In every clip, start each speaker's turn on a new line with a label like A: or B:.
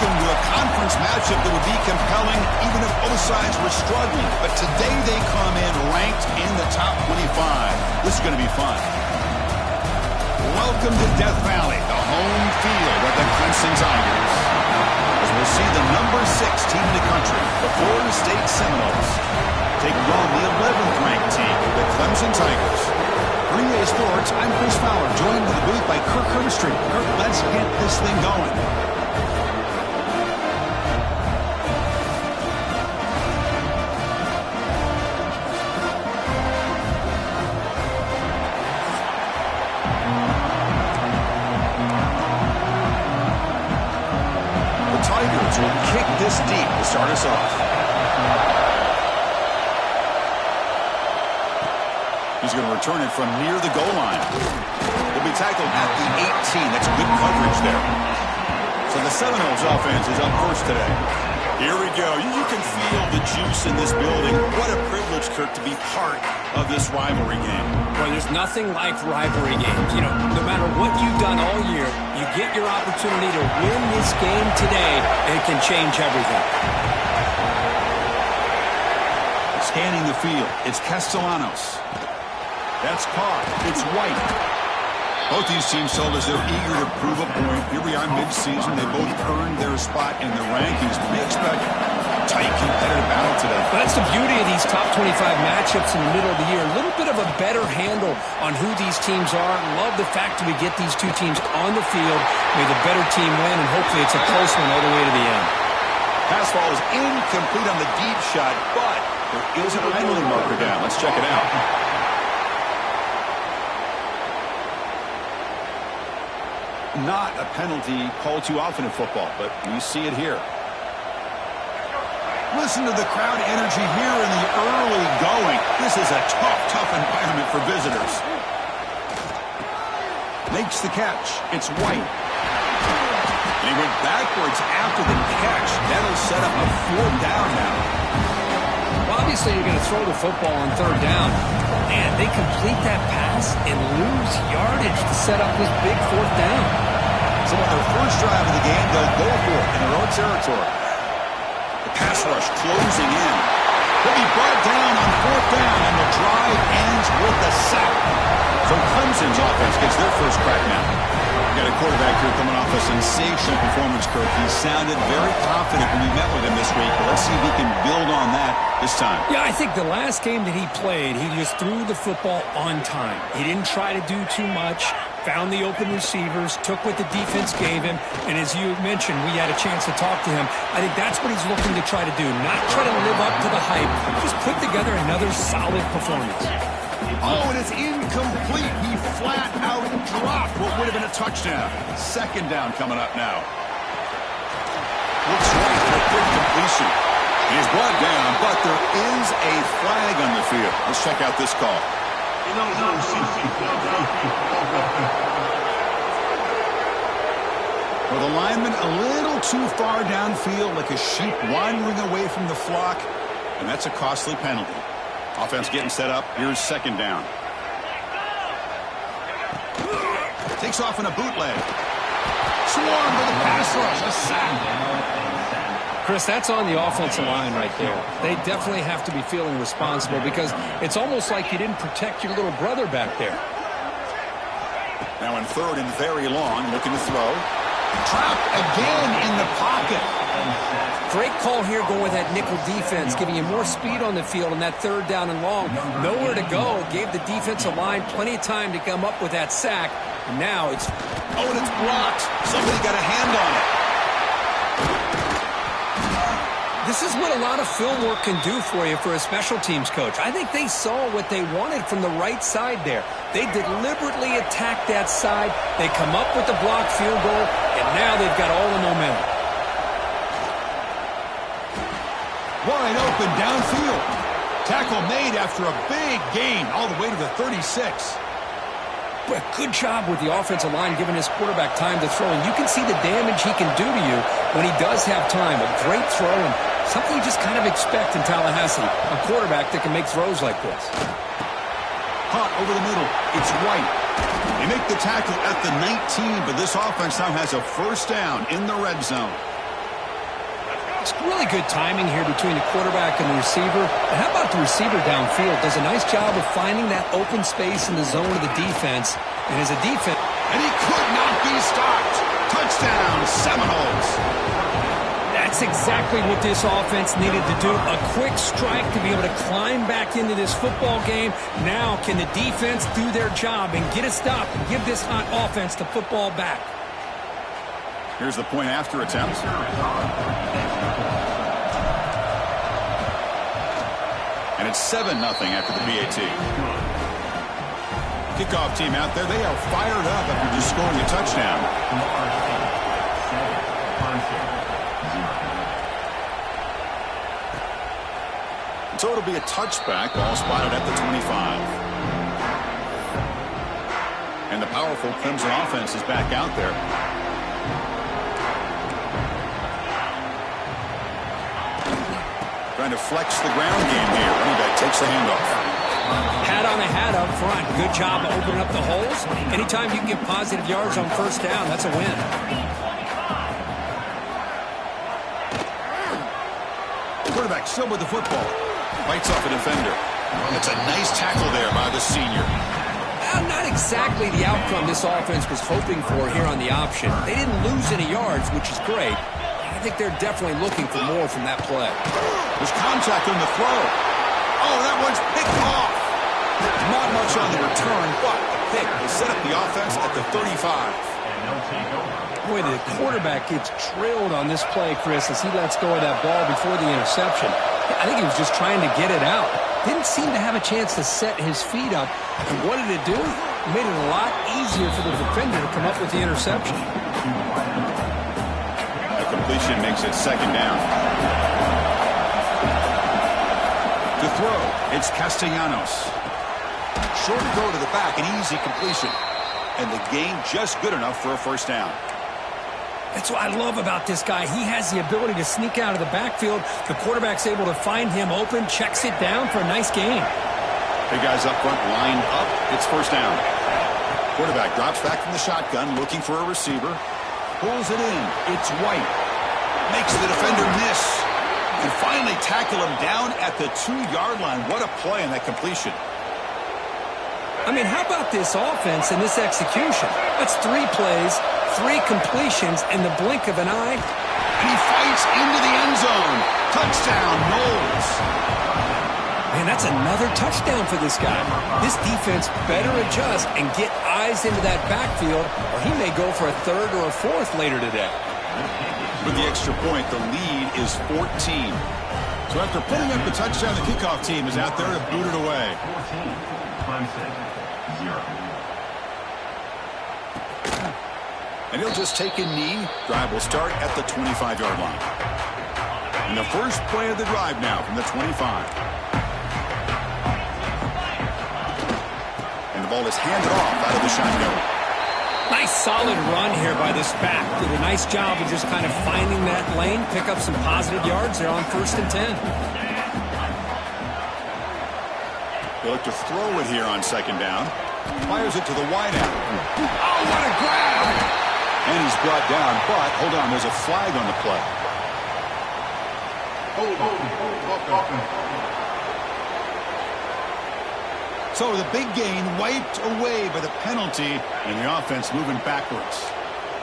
A: welcome to a conference matchup that would be compelling even if both sides were struggling. But today they come in ranked in the top 25. This is going to be fun. Welcome to Death Valley, the home field of the Clemson Tigers. As we'll see the number 6 team in the country, the Florida State Seminoles, taking on the 11th ranked team, the Clemson Tigers. Green Bay Sports, I'm Chris Fowler, joined in the booth by Kirk Herbstreit. Kirk, let's get this thing going. The Tigers will kick this deep to start us off. He's going to return it from near the goal line. He'll be tackled at the 18. That's good coverage there. So the Seminoles offense is up first today. Here we go. You can feel the juice in this building. What a privilege, Kirk, to be part of this rivalry game.
B: Well, there's nothing like rivalry games. You know, no matter what you've done all year, you get your opportunity to win this game today, and it can change everything.
A: Scanning the field, it's Castellanos. That's Carr. It's White. Both these teams told us they're eager to prove a point. Here we are mid-season. They both earned their spot in the rankings. We expect a tight, competitive battle today.
B: But that's the beauty of these top 25 matchups in the middle of the year. A little bit of a better handle on who these teams are. Love the fact that we get these two teams on the field. May the better team win, and hopefully it's a close one all the way to the end.
A: Pass ball is incomplete on the deep shot, but there is a penalty marker down. Let's check it out. Not a penalty called too often in football, but we see it here. Listen to the crowd energy here in the early going. This is a tough environment for visitors. Makes the catch. It's White. And he went backwards after the catch. That'll set up a 4th down now.
B: Well, obviously, you're going to throw the football on 3rd down. And they complete that pass and lose yardage to set up this big 4th down.
A: So on their first drive of the game, they'll go for it in their own territory. The pass rush closing in. He'll be brought down on 4th down, and the drive ends with a sack. So Clemson's offense gets their first crack now. Got a quarterback here coming off a sensational performance, Kirk. He sounded very confident when we met with him this week. But let's see if he can build on that this time. Yeah,
B: I think the last game that he played, he just threw the football on time. He didn't try to do too much, found the open receivers, took what the defense gave him, and as you mentioned, we had a chance to talk to him. I think that's what he's looking to try to do, not try to live up to the hype, just put together another solid performance.
A: Oh, and it's incomplete. He flat out dropped what would have been a touchdown. 2nd down coming up now. Looks right for a quick completion. He's brought down, but there is a flag on the field. Let's check out this call. For the lineman, a little too far downfield, like a sheep wandering away from the flock, and that's a costly penalty. Offense getting set up. Here's 2nd down. Takes off in a bootleg. Swarm with a pass rush. A sack.
B: Chris, that's on the offensive line right there. They definitely have to be feeling responsible because it's almost like you didn't protect your little brother back there.
A: Now in 3rd and very long, looking to throw. Trapped again in the pocket.
B: Great call here going with that nickel defense, giving you more speed on the field on that 3rd down and long. Nowhere to go. Gave the defensive line plenty of time to come up with that sack. And now it's...
A: Oh, and it's blocked. Somebody got a hand on it.
B: This is what a lot of film work can do for you for a special teams coach. I think they saw what they wanted from the right side there. They deliberately attacked that side. They come up with the blocked field goal, and now they've got all the momentum.
A: Wide open downfield. Tackle made after a big gain all the way to the 36.
B: But good job with the offensive line giving his quarterback time to throw. And you can see the damage he can do to you when he does have time. A great throw and something you just kind of expect in Tallahassee. A quarterback that can make throws like this.
A: Caught over the middle. It's White. They make the tackle at the 19, but this offense now has a 1st down in the red zone.
B: It's really good timing here between the quarterback and the receiver. And how about the receiver downfield? Does a nice job of finding that open space in the zone of the defense. And as a defense...
A: And he could not be stopped. Touchdown, Seminoles.
B: That's exactly what this offense needed to do. A quick strike to be able to climb back into this football game. Now can the defense do their job and get a stop and give this hot offense the football back?
A: Here's the point after attempt. And it's 7-0 after the PAT. Kickoff team out there, they are fired up after just scoring a touchdown. So it'll be a touchback, ball spotted at the 25. And the powerful Clemson offense is back out there. Trying to flex the ground game here. Running back takes the handoff.
B: Hat on a hat up front. Good job of opening up the holes. Anytime you can get positive yards on first down, that's a win.
A: Quarterback still with the football. Bites off a defender. It's a nice tackle there by the senior.
B: Well, not exactly the outcome this offense was hoping for here on the option. They didn't lose any yards, which is great. I think they're definitely looking for more from that play.
A: There's contact on the throw. Oh, that one's picked off. Not much on the return, but a pick will set up the offense at the 35.
B: Boy, the quarterback gets trailed on this play, Chris, as he lets go of that ball before the interception. I think he was just trying to get it out. Didn't seem to have a chance to set his feet up. And what did it do? It made it a lot easier for the defender to come up with the interception.
A: A completion makes it second down. To throw, it's Castellanos. Short throw to the back, an easy completion. And the gain just good enough for a first down.
B: That's what I love about this guy. He has the ability to sneak out of the backfield. The quarterback's able to find him open, checks it down for a nice gain.
A: Big guys up front, lined up. It's first down. Quarterback drops back from the shotgun, looking for a receiver. Pulls it in. It's White. Makes the defender miss. And finally tackle him down at the 2-yard line. What a play on that completion.
B: I mean, how about this offense and this execution? That's 3 plays, 3 completions in the blink of an eye.
A: And he fights into the end zone. Touchdown, Knowles.
B: Man, that's another touchdown for this guy. This defense better adjust and get eyes into that backfield, or he may go for a 3rd or a 4th later today.
A: With the extra point, the lead is 14. So after putting up the touchdown, the kickoff team is out there to boot it away. 14, and he'll just take a knee. Drive will start at the 25-yard line. And the first play of the drive now from the 25. And the ball is handed off out of the shotgun.
B: Nice solid run here by this back. Did a nice job of just kind of finding that lane, pick up some positive yards there on 1st and 10.
A: They look to throw it here on 2nd down. Fires it to the wideout. Oh, what a grab! And he's brought down, but hold on, there's a flag on the play. So the big gain wiped away by the penalty, and the offense moving backwards.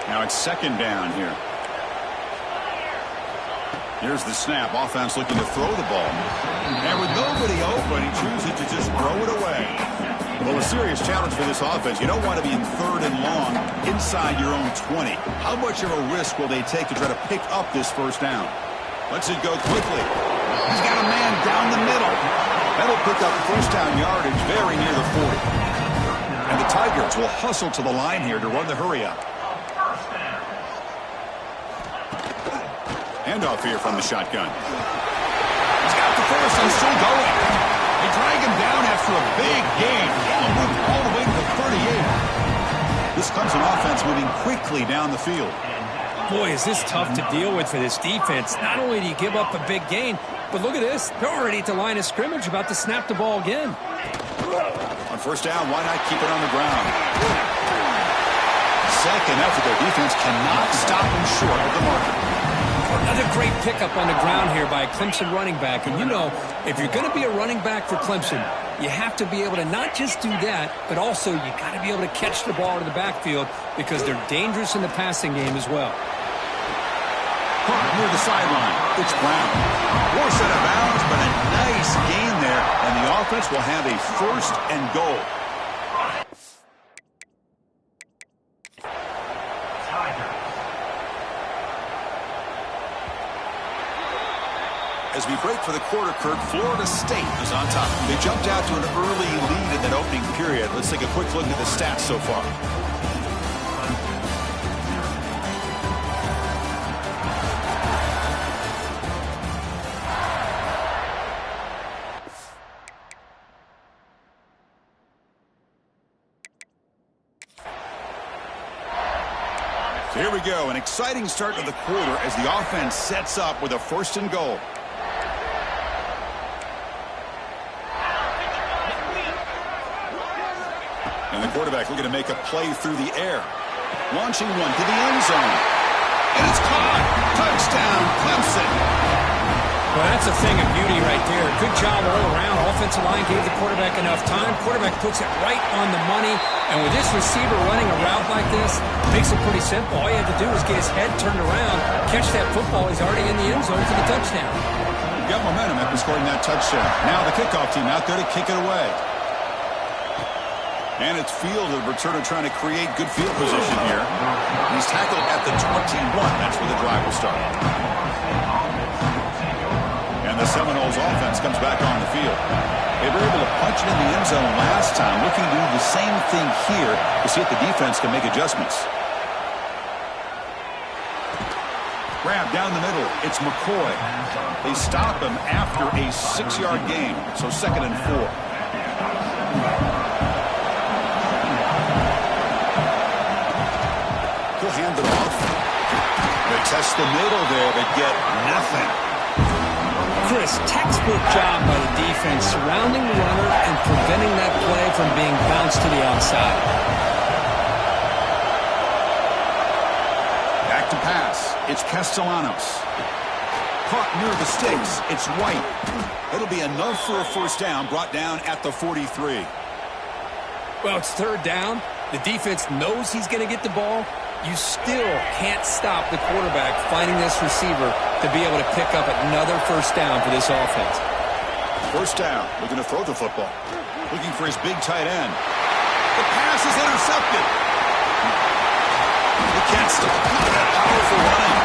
A: Now it's 2nd down here. Here's the snap. Offense looking to throw the ball. And with nobody open, he chooses to just throw it away. Well, a serious challenge for this offense. You don't want to be in 3rd and long inside your own 20. How much of a risk will they take to try to pick up this first down? Lets it go quickly. He's got a man down the middle. That'll pick up first down yardage very near the 40. And the Tigers will hustle to the line here to run the hurry-up. Handoff here from the shotgun. He's got the first and still going. They drag him down after a big gain. He'll move all the way to the 38. This Clemson offense moving quickly down the field.
B: Boy, is this tough to deal with for this defense. Not only do you give up a big gain, but look at this. They're already at the line of scrimmage, about to snap the ball again.
A: On first down, why not keep it on the ground? Second effort, their defense cannot stop him short of the marker.
B: Another great pickup on the ground here by a Clemson running back. And you know, if you're going to be a running back for Clemson, you have to be able to not just do that, but also you got to be able to catch the ball in the backfield because they're dangerous in the passing game as well.
A: Near the sideline, it's Brown. Forced out of bounds, but a nice gain there, and the offense will have a 1st and goal. As we break for the quarter, Kirk, Florida State is on top. They jumped out to an early lead in that opening period. Let's take a quick look at the stats so far. So here we go, an exciting start to the quarter as the offense sets up with a 1st and goal. And the quarterback looking to make a play through the air. Launching one to the end zone. And it's caught. Touchdown, Clemson.
B: Well, that's a thing of beauty right there. Good job all around. Offensive line gave the quarterback enough time. Quarterback puts it right on the money. And with this receiver running a route like this, makes it pretty simple. All you have to do is get his head turned around, catch that football. He's already in the end zone for the touchdown.
A: Got momentum after scoring that touchdown. Now the kickoff team out there to kick it away. And it's field, the returner trying to create good field position here. He's tackled at the 21. That's where the drive will start. And the Seminoles offense comes back on the field. They were able to punch it in the end zone last time. Looking to do the same thing here to see if the defense can make adjustments. Grab down the middle. It's McCoy. They stop him after a 6-yard gain. So 2nd and 4. He'll hand it off. They test the middle there, but get nothing.
B: Chris, textbook job by the defense surrounding the runner and preventing that play from being bounced to the outside.
A: Back to pass. It's Castellanos. Caught near the sticks. It's White. It'll be enough for a 1st down, brought down at the 43.
B: Well, it's 3rd down. The defense knows he's going to get the ball. You still can't stop the quarterback finding this receiver to be able to pick up another 1st down for this offense.
A: 1st down. Looking to throw the football. Looking for his big tight end. The pass is intercepted. He can't stop that powerful running.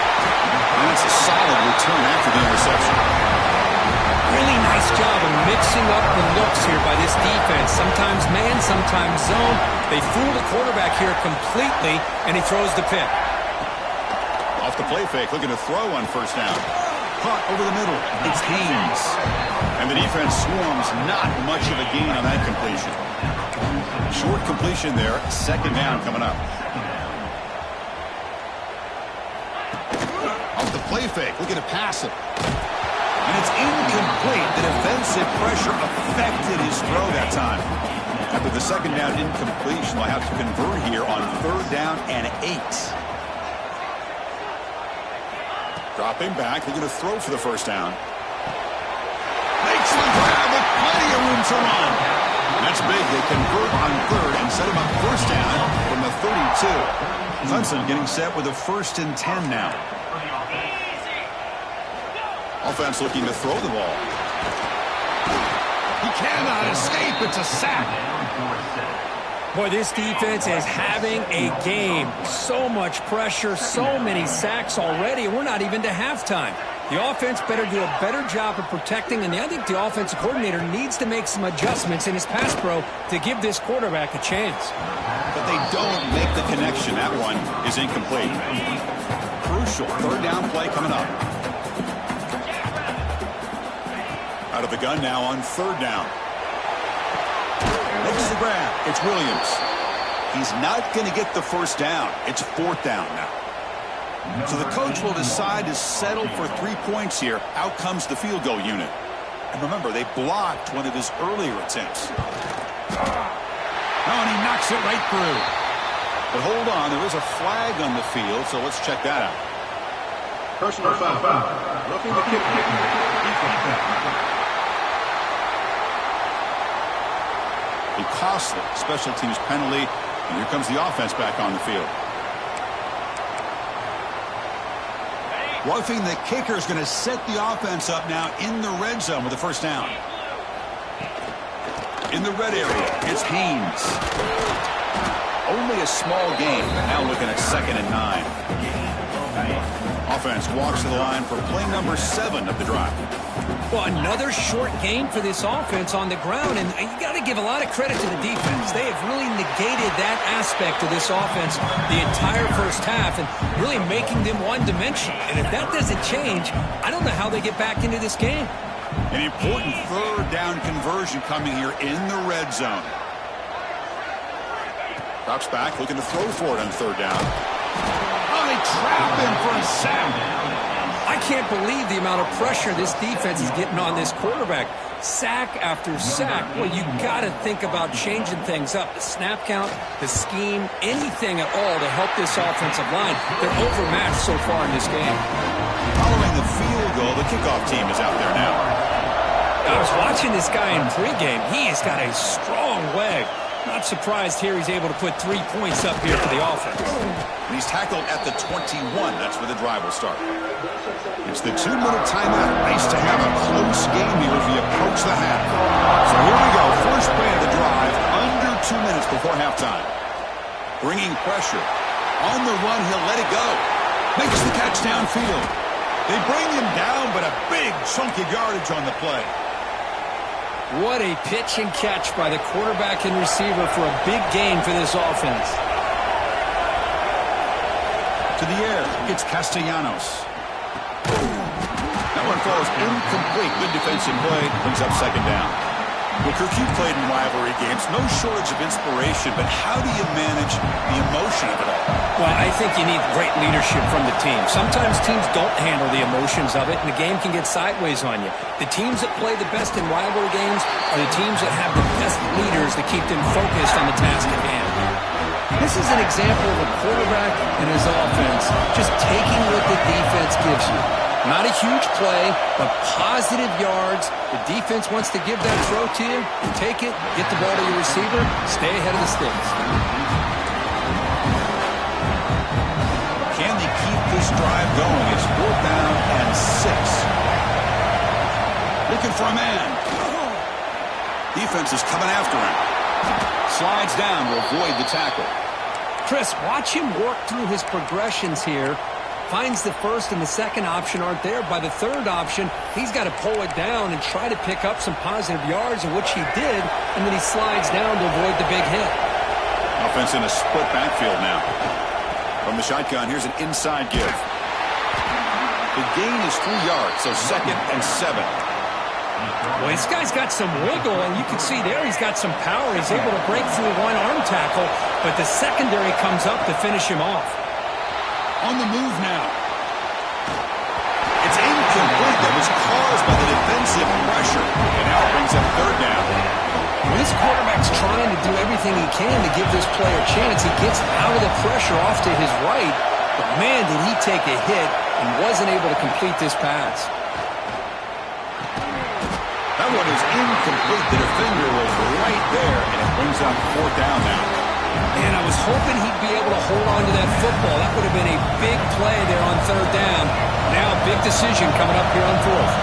A: And it's a solid return after the interception.
B: Really nice job of mixing up the looks here by this defense. Sometimes man, sometimes zone. They fool the quarterback here completely, and he throws the pick.
A: Off the play fake, looking to throw on 1st down. Caught over the middle. It's Haynes. And the defense swarms, not much of a gain on that completion. Short completion there, 2nd down coming up. Off the play fake, looking to pass it. And it's incomplete. The defensive pressure affected his throw that time. After the 2nd down incompletion, they'll have to convert here on 3rd down and 8. Dropping back, they're going to throw for the 1st down. Makes the grab with plenty of room to run. That's big. They convert on 3rd and set him up 1st down from the 32. Clemson getting set with a 1st and 10 now. Offense looking to throw the ball. He cannot escape. It's a sack.
B: Boy, this defense is having a game. So much pressure, so many sacks already, and we're not even to halftime. The offense better do a better job of protecting, and I think the offensive coordinator needs to make some adjustments in his pass pro to give this quarterback a chance.
A: But they don't make the connection. That one is incomplete. Crucial 3rd down play coming up. Out of the gun now on 3rd down. Makes the grab. It's Williams. He's not going to get the 1st down. It's 4th down now. So the coach will decide to settle for 3 points here. Out comes the field goal unit. And remember, they blocked one of his earlier attempts. Oh, and he knocks it right through. But hold on, there is a flag on the field, so let's check that out.
C: Personal foul. Looking to kick.
A: A costly special teams penalty, and here comes the offense back on the field. Roughing the kicker is going to set the offense up now in the red zone with the first down. In the red area, it's Haynes. Only a small gain, but now looking at 2nd and 9. Offense walks to the line for play number 7 of the drive.
B: Well, another short game for this offense on the ground, and you got to give a lot of credit to the defense. They have really negated that aspect of this offense the entire first half and really making them one-dimensional. And if that doesn't change, I don't know how they get back into this game.
A: An important third down conversion coming here in the red zone. Drops back, looking to throw for it on 3rd down. Oh, they trap him for a sack.
B: I can't believe the amount of pressure this defense is getting on this quarterback. Sack after sack. Well, you got to think about changing things up. The snap count, the scheme, anything at all to help this offensive line. They're overmatched so far in this game.
A: Following the field goal, the kickoff team is out there now.
B: I was watching this guy in pregame. He has got a strong leg. Not surprised here he's able to put 3 points up here for the offense.
A: And he's tackled at the 21. That's where the drive will start. It's the 2-minute timeout. Nice to have a close game here as we approach the half. So here we go. First play of the drive. Under 2 minutes before halftime. Bringing pressure. On the run, he'll let it go. Makes the catch downfield. They bring him down, but a big chunk of yardage on the play.
B: What a pitch and catch by the quarterback and receiver for a big gain for this offense.
A: To the air, it's Castellanos. That one falls incomplete. Good defensive play. Brings up 2nd down. Well, Kirk, you played in rivalry games. No shortage of inspiration, but how do you manage the emotion of it all?
B: Well, I think you need great leadership from the team. Sometimes teams don't handle the emotions of it, and the game can get sideways on you. The teams that play the best in rivalry games are the teams that have the best leaders to keep them focused on the task at hand. This is an example of a quarterback and his offense just taking what the defense gives you. Not a huge play, but positive yards. The defense wants to give that throw to you. You take it, get the ball to your receiver, stay ahead of the sticks.
A: Can they keep this drive going? It's 4th down and 6. Looking for a man. Defense is coming after him. Slides down to avoid the tackle.
B: Chris, watch him work through his progressions here. Finds the first and the second option aren't there. By the third option, he's got to pull it down and try to pick up some positive yards, which he did, and then he slides down to avoid the big hit.
A: Offense in a split backfield now. From the shotgun, here's an inside give. The gain is 3 yards, so 2nd and 7.
B: Well, this guy's got some wiggle, and you can see there he's got some power. He's able to break through one arm tackle, but the secondary comes up to finish him off.
A: On the move now. It's incomplete. That was caused by the defensive pressure. And now it brings up 3rd down.
B: When this quarterback's trying to do everything he can to give this player a chance, he gets out of the pressure off to his right. But, man, did he take a hit and wasn't able to complete this pass.
A: That one is incomplete. The defender was right there, and it brings up 4th down now.
B: Man, I was hoping he'd be able to hold on to that football. That would have been a big play there on 3rd down. Now a big decision coming up here on 4th.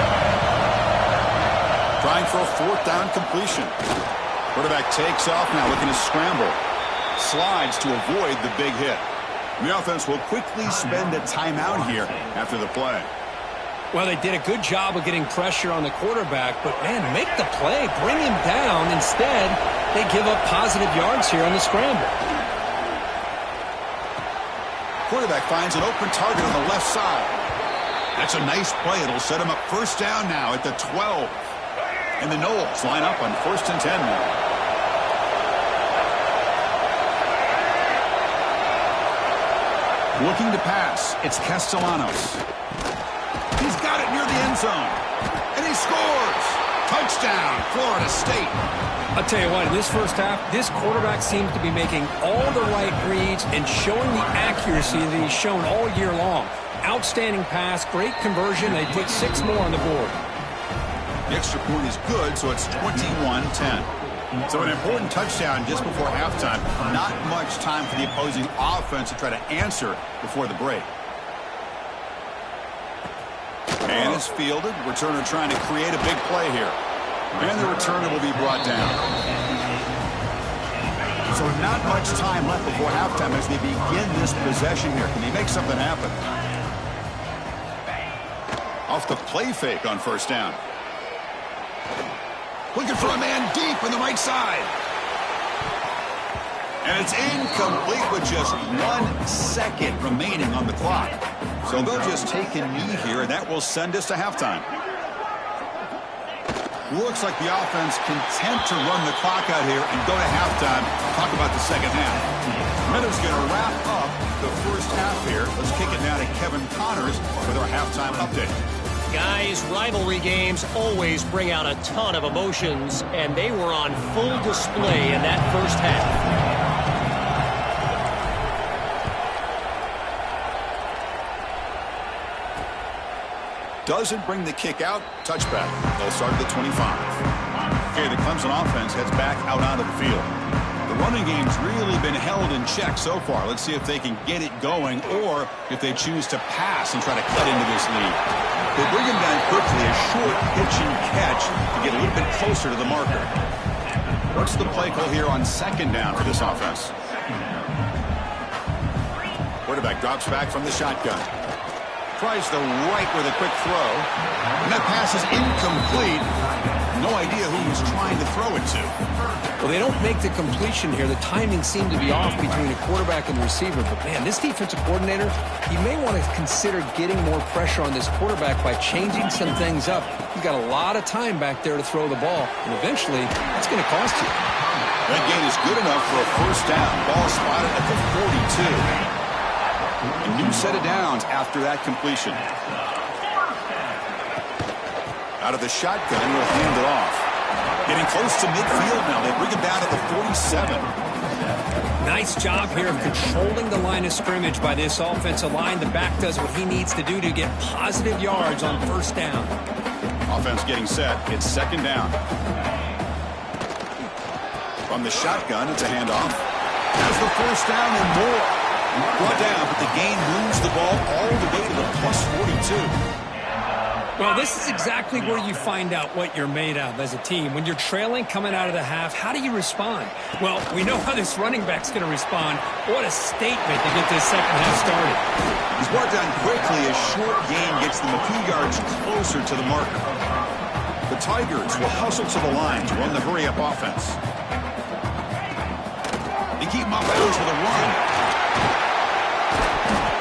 A: Trying for a 4th down completion. Quarterback takes off now, looking to scramble. Slides to avoid the big hit. The offense will quickly spend a timeout here after the play.
B: Well, they did a good job of getting pressure on the quarterback, but, man, make the play, bring him down. Instead, they give up positive yards here on the scramble.
A: Quarterback finds an open target on the left side. That's a nice play. It'll set him up 1st down now at the 12. And the Knowles line up on 1st and 10 now. Looking to pass. It's Castellanos. He's got it near the end zone. And he scores. Touchdown, Florida State.
B: I'll tell you what, in this first half, this quarterback seems to be making all the right reads, points and showing the accuracy that he's shown all year long. Outstanding pass, great conversion. They put 6 more on the board.
A: The extra point is good, so it's 21-10. So an important touchdown just before halftime. Not much time for the opposing offense to try to answer before the break. And it's fielded. Returner trying to create a big play here. And the returner will be brought down. So not much time left before halftime as they begin this possession here. Can they make something happen? Off the play fake on first down. Looking for a man deep on the right side. And it's incomplete with just 1 second remaining on the clock. So they'll just take a knee here, and that will send us to halftime. Looks like the offense content to run the clock out here and go to halftime. Talk about the second half. Miller's going to wrap up the first half here. Let's kick it now to Kevin Connors with our halftime update.
D: Guys, rivalry games always bring out a ton of emotions, and they were on full display in that first half.
A: Doesn't bring the kick out. Touchback. They'll start at the 25. Okay, the Clemson offense heads back out onto the field. The running game's really been held in check so far. Let's see if they can get it going or if they choose to pass and try to cut into this lead. They bring him down quickly, a short pitch and catch to get a little bit closer to the marker. What's the play call here on second down for this offense? Quarterback drops back from the shotgun. Tries the right with a quick throw. And that pass is incomplete. No idea who he's trying to throw it to.
B: Well, they don't make the completion here. The timing seemed to be off between the quarterback and the receiver. But, man, this defensive coordinator, he may want to consider getting more pressure on this quarterback by changing some things up. He's got a lot of time back there to throw the ball. And eventually, that's going to cost you.
A: That gain is good enough for a first down. Ball spotted at the 42. A new set of downs after that completion. Out of the shotgun, will hand it off. Getting close to midfield now. They bring him down at the 47.
B: Nice job here of controlling the line of scrimmage by this offensive line. The back does what he needs to do to get positive yards on first down.
A: Offense getting set. It's second down. From the shotgun, it's a handoff. Has the first down and more. Brought down, but the gain moves the ball all the way to the plus 42.
B: Well, this is exactly where you find out what you're made of as a team. When you're trailing coming out of the half, how do you respond? Well, we know how this running back's going to respond. What a statement to get this second half started.
A: He's brought down quickly. A short gain gets them a few yards closer to the marker. The Tigers will hustle to the line to run the hurry-up offense. They keep him off bounds with a run.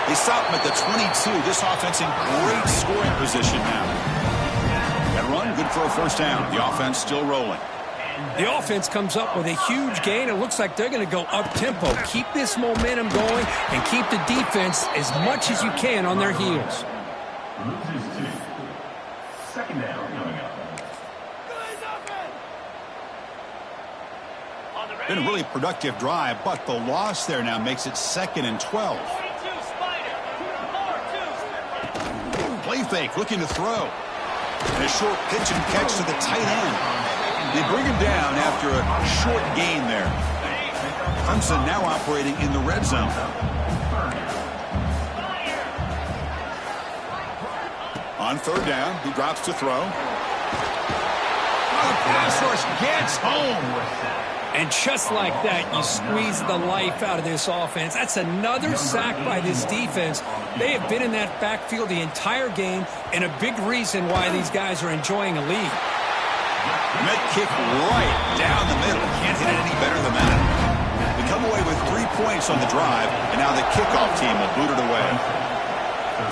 A: They stop him at the 22. This offense in great scoring position now. That run, good for a first down. The offense still rolling.
B: The offense comes up with a huge gain. It looks like they're going to go up-tempo. Keep this momentum going and keep the defense as much as you can on their heels.
C: Second down coming up.
A: Been a really productive drive, but the loss there now makes it 2nd and 12. Play fake, looking to throw. And a short pitch and catch to the tight end. They bring him down after a short gain there. Clemson now operating in the red zone. On third down, he drops to throw. Oh, the pass rush gets home.
B: And just like that, you squeeze the life out of this offense. That's another sack by this defense. They have been in that backfield the entire game, and a big reason why these guys are enjoying a lead.
A: And that kick right down the middle. Can't hit it any better than that. They come away with 3 points on the drive, and now the kickoff team will boot it away.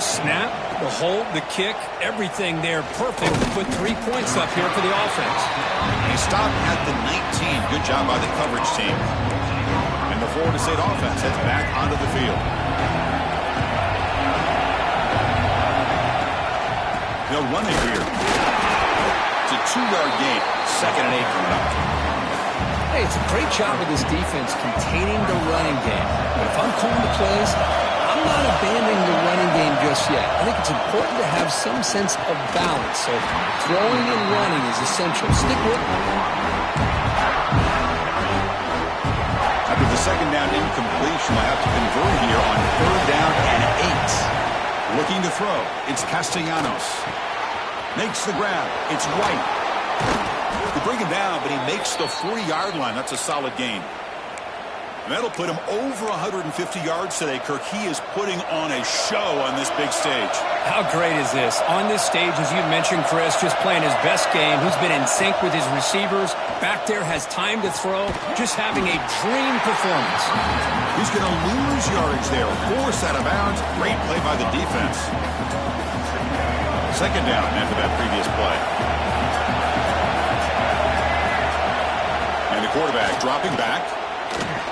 B: Snap, the hold, the kick, everything there perfect to put 3 points up here for the offense.
A: They stop at the 19. Good job by the coverage team. And the Florida State offense heads back onto the field. They'll run it here. It's a 2-yard gain. 2nd and 8 coming up.
B: Hey, it's a great job of this defense containing the running game. But if I'm calling the plays, I'm not abandoning the running game just yet. I think it's important to have some sense of balance. So throwing and running is essential. Stick with it.
A: After the second down incompletion, I have to convert here on 3rd down and 8. Looking to throw. It's Castellanos. Makes the grab. It's White. They bring him down, but he makes the 40-yard line. That's a solid gain. And that'll put him over 150 yards today, Kirk. He is putting on a show on this big stage.
B: How great is this? On this stage, as you mentioned, Chris, just playing his best game. He's been in sync with his receivers. Back there, has time to throw. Just having a dream performance.
A: He's going to lose yardage there. Forced out of bounds. Great play by the defense. Second down after that previous play. And the quarterback dropping back.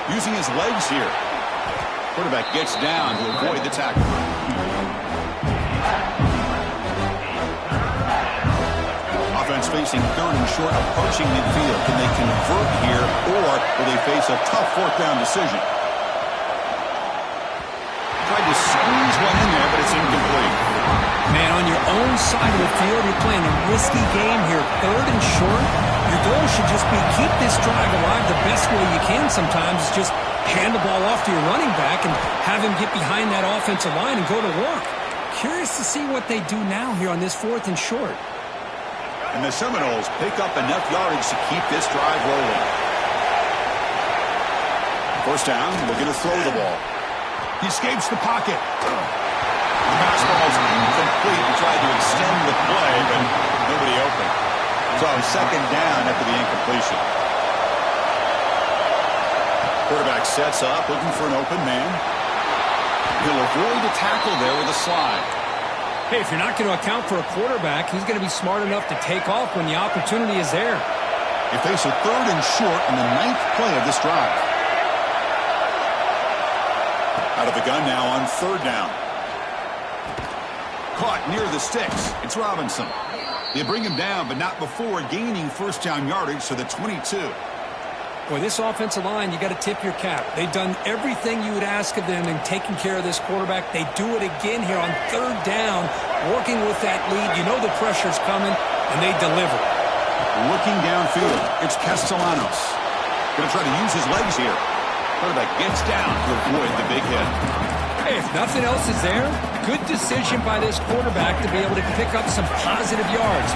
A: Using his legs here. Quarterback gets down to avoid the tackle. Offense facing 3rd and short, approaching midfield. Can they convert here, or will they face a tough 4th down decision? Tried to squeeze one in there, but it's incomplete.
B: Man, on your own side of the field, you're playing a risky game here. 3rd and short. Your goal should just be keep this drive alive the best way you can sometimes. Is just hand the ball off to your running back and have him get behind that offensive line and go to work. Curious to see what they do now here on this 4th and short.
A: And the Seminoles pick up enough yardage to keep this drive rolling. 1st down, looking to throw the ball. He escapes the pocket. The pass ball is incomplete. He tried to extend the play, but nobody open. So 2nd down after the incompletion. Quarterback sets up, looking for an open man. He'll avoid the tackle there with a slide.
B: Hey, if you're not going to account for a quarterback, he's going to be smart enough to take off when the opportunity is there.
A: They face a 3rd and short on the 9th play of this drive. Out of the gun now on 3rd down. Caught near the sticks. It's Robinson. They bring him down, but not before gaining 1st down yardage to the 22.
B: Boy, this offensive line, you got to tip your cap. They've done everything you would ask of them in taking care of this quarterback. They do it again here on 3rd down, working with that lead. You know the pressure's coming, and they deliver.
A: Looking downfield, it's Castellanos. Going to try to use his legs here. Quarterback gets down to avoid the big hit.
B: Hey, if nothing else is there, good decision by this quarterback to be able to pick up some positive yards.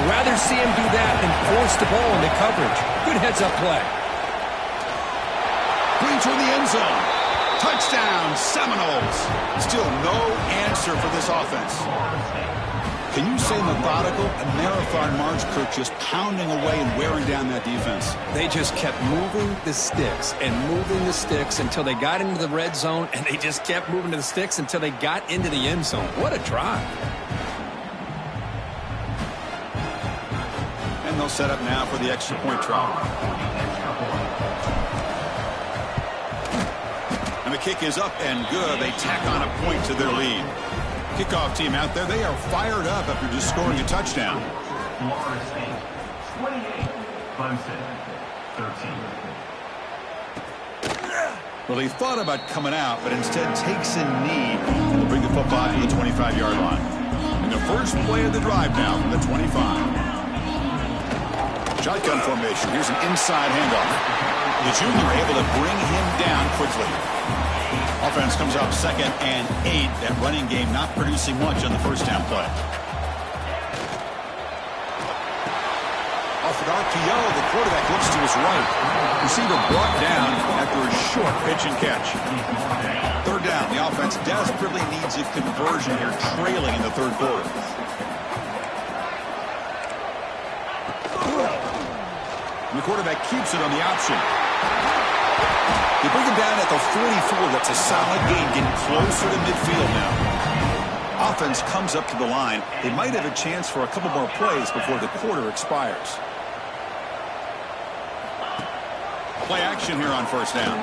B: Rather see him do that than force the ball into coverage. Good heads-up play.
A: Green toward the end zone. Touchdown, Seminoles. Still no answer for this offense. Can you say methodical? A marathon march, Kirk, just pounding away and wearing down that defense.
B: They just kept moving the sticks and moving the sticks until they got into the red zone, and they just kept moving to the sticks until they got into the end zone. What a drive.
A: And they'll set up now for the extra point try. And the kick is up and good. They tack on a point to their lead. Kickoff team out there, they are fired up after just scoring a touchdown.
C: Florida State, 28, Clemson, 13.
A: Well, he thought about coming out, but instead takes a knee and will bring the football to the 25-yard line. And the first play of the drive now from the 25. Shotgun formation. Here's an inside handoff. The junior able to bring him down quickly. Offense comes up 2nd and 8. That running game not producing much on the 1st down play. Off an RPO, the quarterback looks to his right. Receiver brought down after a short pitch and catch. 3rd down. The offense desperately needs a conversion here, trailing in the 3rd quarter. And the quarterback keeps it on the option. They bring him down at the 44. That's a solid gain, getting closer to midfield now. Offense comes up to the line. They might have a chance for a couple more plays before the quarter expires. Play action here on 1st down.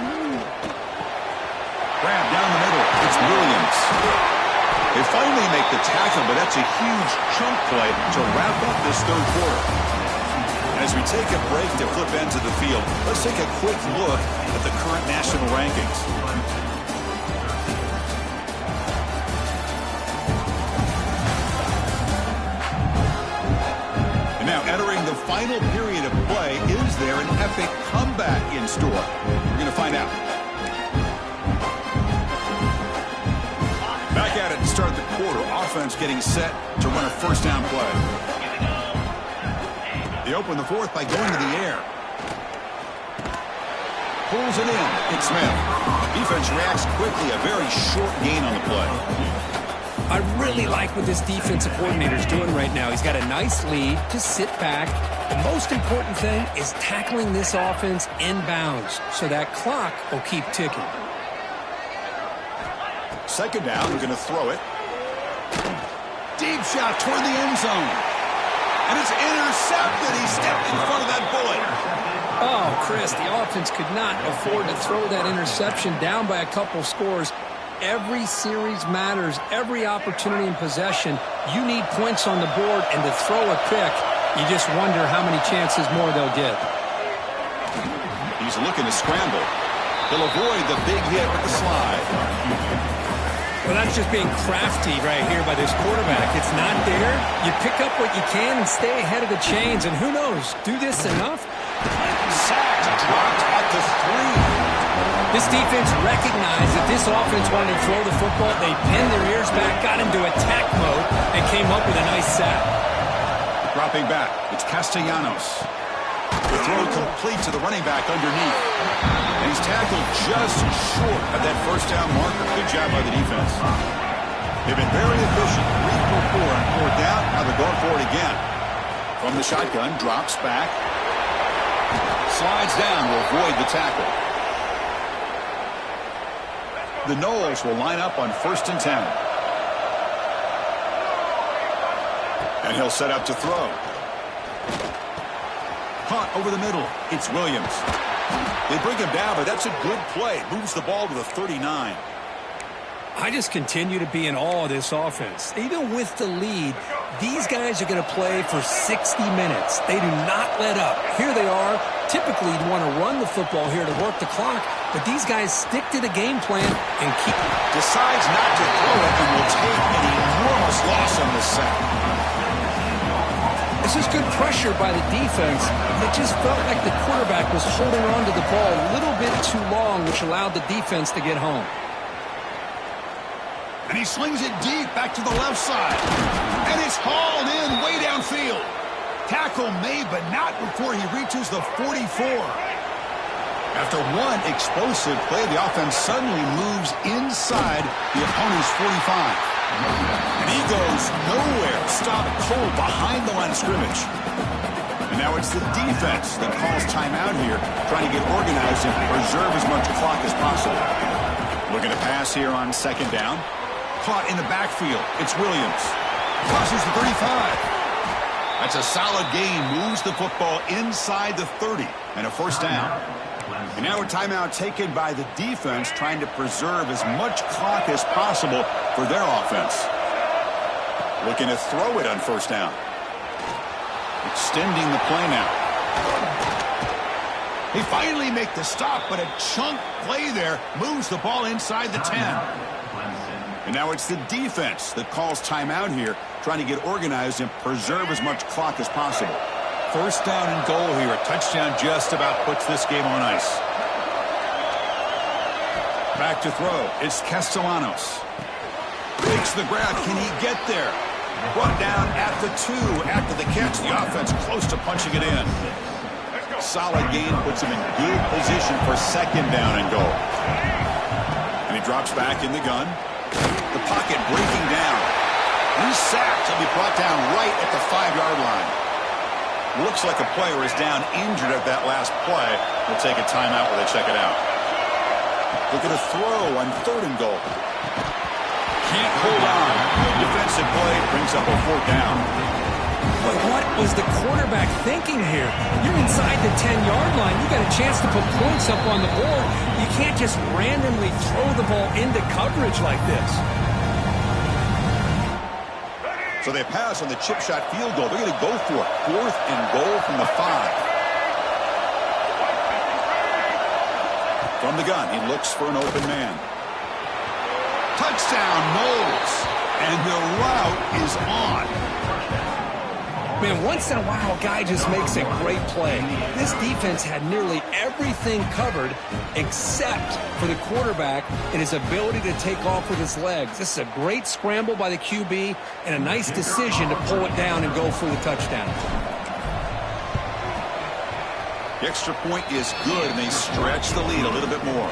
A: Grab down the middle. It's Williams. They finally make the tackle, but that's a huge chunk play to wrap up this 3rd quarter. As we take a break to flip ends of the field, let's take a quick look at the current national rankings. final period of play. Is there an epic comeback in store? We're going to find out. Back at it to start the quarter. Offense getting set to run a first down play. They open the fourth by going to the air. Pulls it in. It's Smith. Defense reacts quickly. A very short gain on the play.
B: I really like what this defensive coordinator is doing right now. He's got a nice lead. Just sit back. The most important thing is tackling this offense inbounds so that clock will keep ticking.
A: Second down, we're going to throw it. Deep shot toward the end zone. And it's intercepted. He stepped in front of that bullet.
B: Oh, Chris, the offense could not afford to throw that interception down by a couple scores. Every series matters. Every opportunity in possession. You need points on the board, and to throw a pick, you just wonder how many chances more they'll get.
A: He's looking to scramble. He'll avoid the big hit with the slide.
B: Well, that's just being crafty right here by this quarterback. It's not there. You pick up what you can and stay ahead of the chains. And who knows, do this enough?
A: Sacked, dropped at the 3.
B: This defense recognized that this offense wanted to throw the football. They pinned their ears back, got into attack mode, and came up with a nice sack.
A: Dropping back, it's Castellanos. The throw complete to the running back underneath. And he's tackled just short of that first down marker. Good job by the defense. They've been very efficient. 3 for 4 on 4th down. Now they're going for it again. From the shotgun, drops back. Slides down to avoid the tackle. The Noles will line up on 1st and 10. And he'll set up to throw. Caught over the middle. It's Williams. They bring him down, but that's a good play. Moves the ball to the 39.
B: I just continue to be in awe of this offense. Even with the lead, these guys are going to play for 60 minutes. They do not let up. Here they are. Typically, you'd want to run the football here to work the clock, but these guys stick to the game plan and keep.
A: Decides not to throw it and will take an enormous loss on this sack.
B: This is good pressure by the defense. It just felt like the quarterback was holding on to the ball a little bit too long, which allowed the defense to get home.
A: And he slings it deep back to the left side. And it's hauled in way downfield. Tackle made, but not before he reaches the 44. After one explosive play, the offense suddenly moves inside the opponent's 45. And he goes nowhere. Stopped cold behind the line of scrimmage. And now it's the defense that calls timeout here, trying to get organized and preserve as much clock as possible. Looking to pass here on 2nd down. Caught in the backfield. It's Williams. Crosses the 35. That's a solid gain. Moves the football inside the 30. And a 1st down. And now a timeout taken by the defense, trying to preserve as much clock as possible for their offense. Looking to throw it on 1st down. Extending the play now. They finally make the stop, but a chunk play there moves the ball inside the 10. And now it's the defense that calls timeout here, trying to get organized and preserve as much clock as possible. 1st down and goal here. A touchdown just about puts this game on ice. Back to throw. It's Castellanos. Makes the grab. Can he get there? Brought down at the 2 after the catch. The offense close to punching it in. Solid gain puts him in good position for 2nd down and goal. And he drops back in the gun. The pocket breaking down. He's sacked. He'll be brought down right at the 5-yard line. Looks like a player is down injured at that last play. We'll take a timeout while they check it out. Look at a throw on 3rd and goal. Can't hold on. Defensive play brings up a 4th down.
B: But what was the quarterback thinking here? You're inside the 10-yard line. You got a chance to put points up on the board. You can't just randomly throw the ball into coverage like this.
A: So they pass on the chip shot field goal. They're going to go for it. 4th and goal from the 5. From the gun, he looks for an open man. Touchdown, Noles. And the route is on.
B: Man, once in a while, a guy just makes a great play. This defense had nearly everything covered except for the quarterback and his ability to take off with his legs. This is a great scramble by the QB and a nice decision to pull it down and go for the touchdown.
A: The extra point is good, and they stretch the lead a little bit more.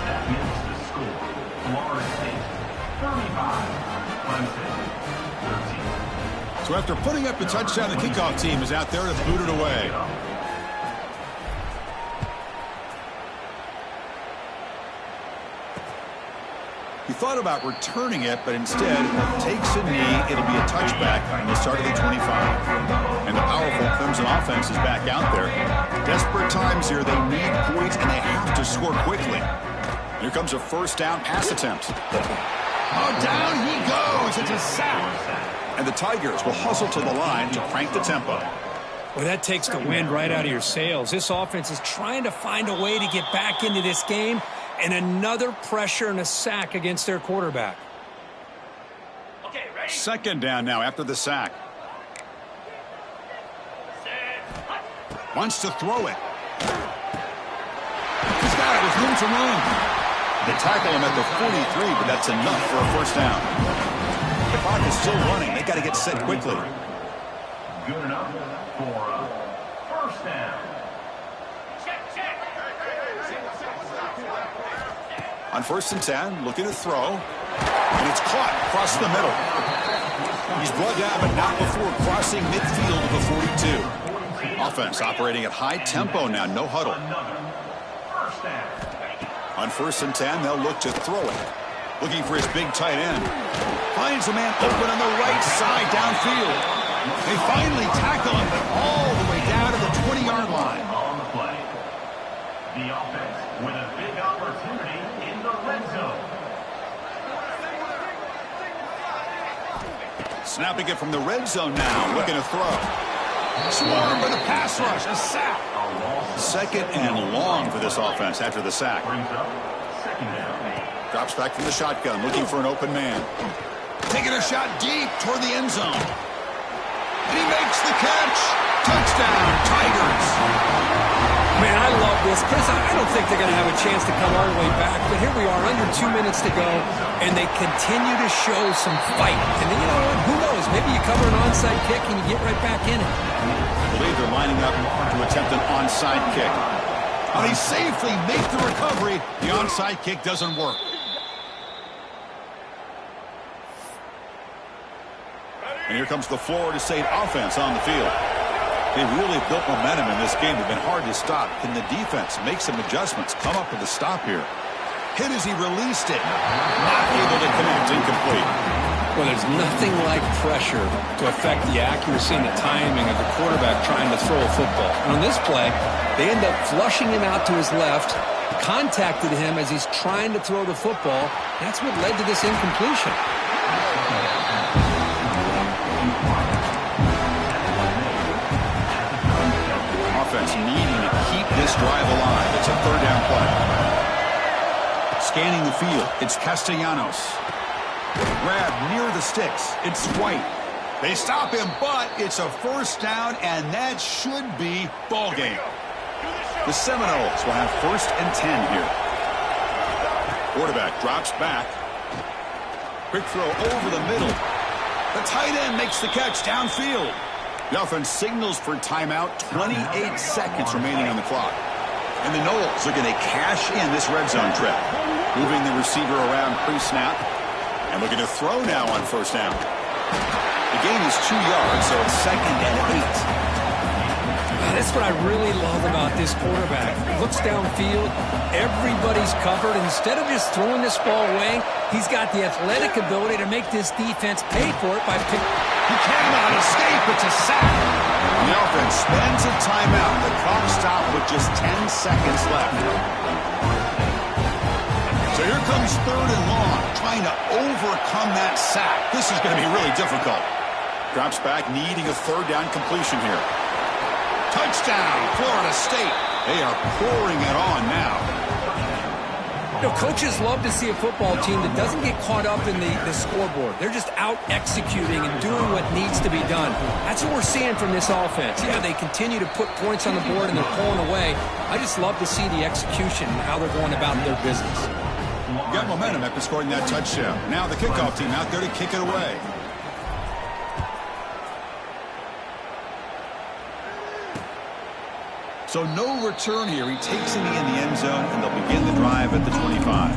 C: That is the score. Florida State 35, Clemson 13.
A: So after putting up the touchdown, the kickoff team is out there to boot it away. He thought about returning it, but instead takes a knee. It'll be a touchback on the start of the 25. And the powerful Clemson offense is back out there. Desperate times here. They need points, and they have to score quickly. Here comes a first down pass attempt. Oh, down he goes. It's a sack. And the Tigers will hustle to the line to crank the tempo.
B: Well, that takes the wind right out of your sails. This offense is trying to find a way to get back into this game, and another pressure and a sack against their quarterback.
D: Okay, ready?
A: Second down now after the sack. Wants to throw it. He's got it with room to run. They tackle him at the 43, but that's enough for a first down. The clock is still running. They got to get set quickly.
C: Good enough for a first down.
A: On 1st and 10, looking to throw. And it's caught across the middle. He's brought down, but not before crossing midfield of the 42. Offense operating at high tempo now, no huddle.
C: First down.
A: On 1st and 10, they'll look to throw it. Looking for his big tight end. Finds a man open on the right side downfield. They finally tackle him, but all the way down to the 20-yard line.
C: On the play. The offense with a big opportunity in the red zone.
A: Snapping it from the red zone now, looking to throw. Swarm by the pass rush, a sack. Second and long for this offense after the sack.
C: Brings up second down.
A: Drops back from the shotgun, looking for an open man. Taking a shot deep toward the end zone. And he makes the catch. Touchdown, Tigers.
B: Man, I love this. Chris, I don't think they're going to have a chance to come all the way back, but here we are, under 2 minutes to go, and they continue to show some fight. And then, you know what? Who knows? Maybe you cover an onside kick and you get right back in it.
A: I believe they're lining up to attempt an onside kick. But he safely makes the recovery. The onside kick doesn't work. And here comes the Florida State offense on the field. They really built momentum in this game. They've been hard to stop. Can the defense make some adjustments? Come up with a stop here. Hit as he released it. Not able to connect. Incomplete.
B: Well, there's nothing like pressure to affect the accuracy and the timing of the quarterback trying to throw a football. And on this play, they end up flushing him out to his left, contacted him as he's trying to throw the football. That's what led to this incompletion.
A: Offense needing to keep this drive alive. It's a third down play. Scanning the field, it's Castellanos. Grab near the sticks, it's White. They stop him, but it's a first down, and that should be ball game. The Seminoles will have 1st and 10 here. Quarterback drops back. Quick throw over the middle. The tight end makes the catch downfield. The offense signals for timeout. 28 seconds remaining on the clock. And the Noles are going to cash in this red zone trip. Moving the receiver around pre-snap. And looking to throw now on first down. The gain is 2 yards, so it's 2nd and 8.
B: That's what I really love about this quarterback. Looks downfield, everybody's covered. Instead of just throwing this ball away, he's got the athletic ability to make this defense pay for it by picking.
A: He cannot escape. It's a sack. The offense spends a timeout. The clock stopped with just 10 seconds left. So here comes 3rd and long, trying to overcome that sack. This is going to be really difficult. Drops back, needing a 3rd down completion here. Touchdown, Florida State. They are pouring it on now.
B: You know, coaches love to see a football team that doesn't get caught up in the scoreboard. They're just out executing and doing what needs to be done. That's what we're seeing from this offense. Yeah, they continue to put points on the board and they're pulling away. I just love to see the execution and how they're going about their business.
A: Got momentum after scoring that touchdown. Now the kickoff team out there to kick it away. So no return here. He takes it in the end zone, and they'll begin the drive at the 25.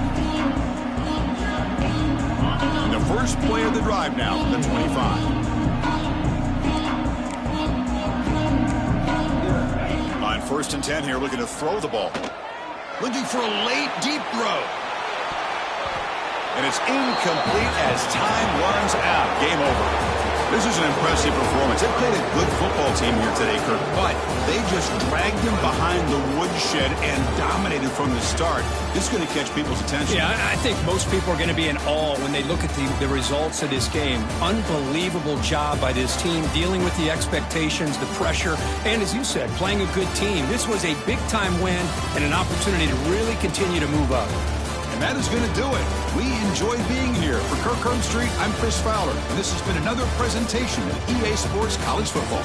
A: And the first play of the drive now from the 25. On 1st and 10 here, looking to throw the ball. Looking for a late, deep throw. And it's incomplete as time runs out. Game over. This is an impressive performance. They played a good football team here today, Kirk, but they just dragged them behind the woodshed and dominated from the start. This is going to catch people's attention.
B: Yeah, I think most people are going to be in awe when they look at the results of this game. Unbelievable job by this team dealing with the expectations, the pressure, and as you said, playing a good team. This was a big-time win and an opportunity to really continue to move up.
A: And that is going to do it. We enjoyed being here. For Kirk Herbstreit, I'm Chris Fowler, and this has been another presentation of EA Sports College Football.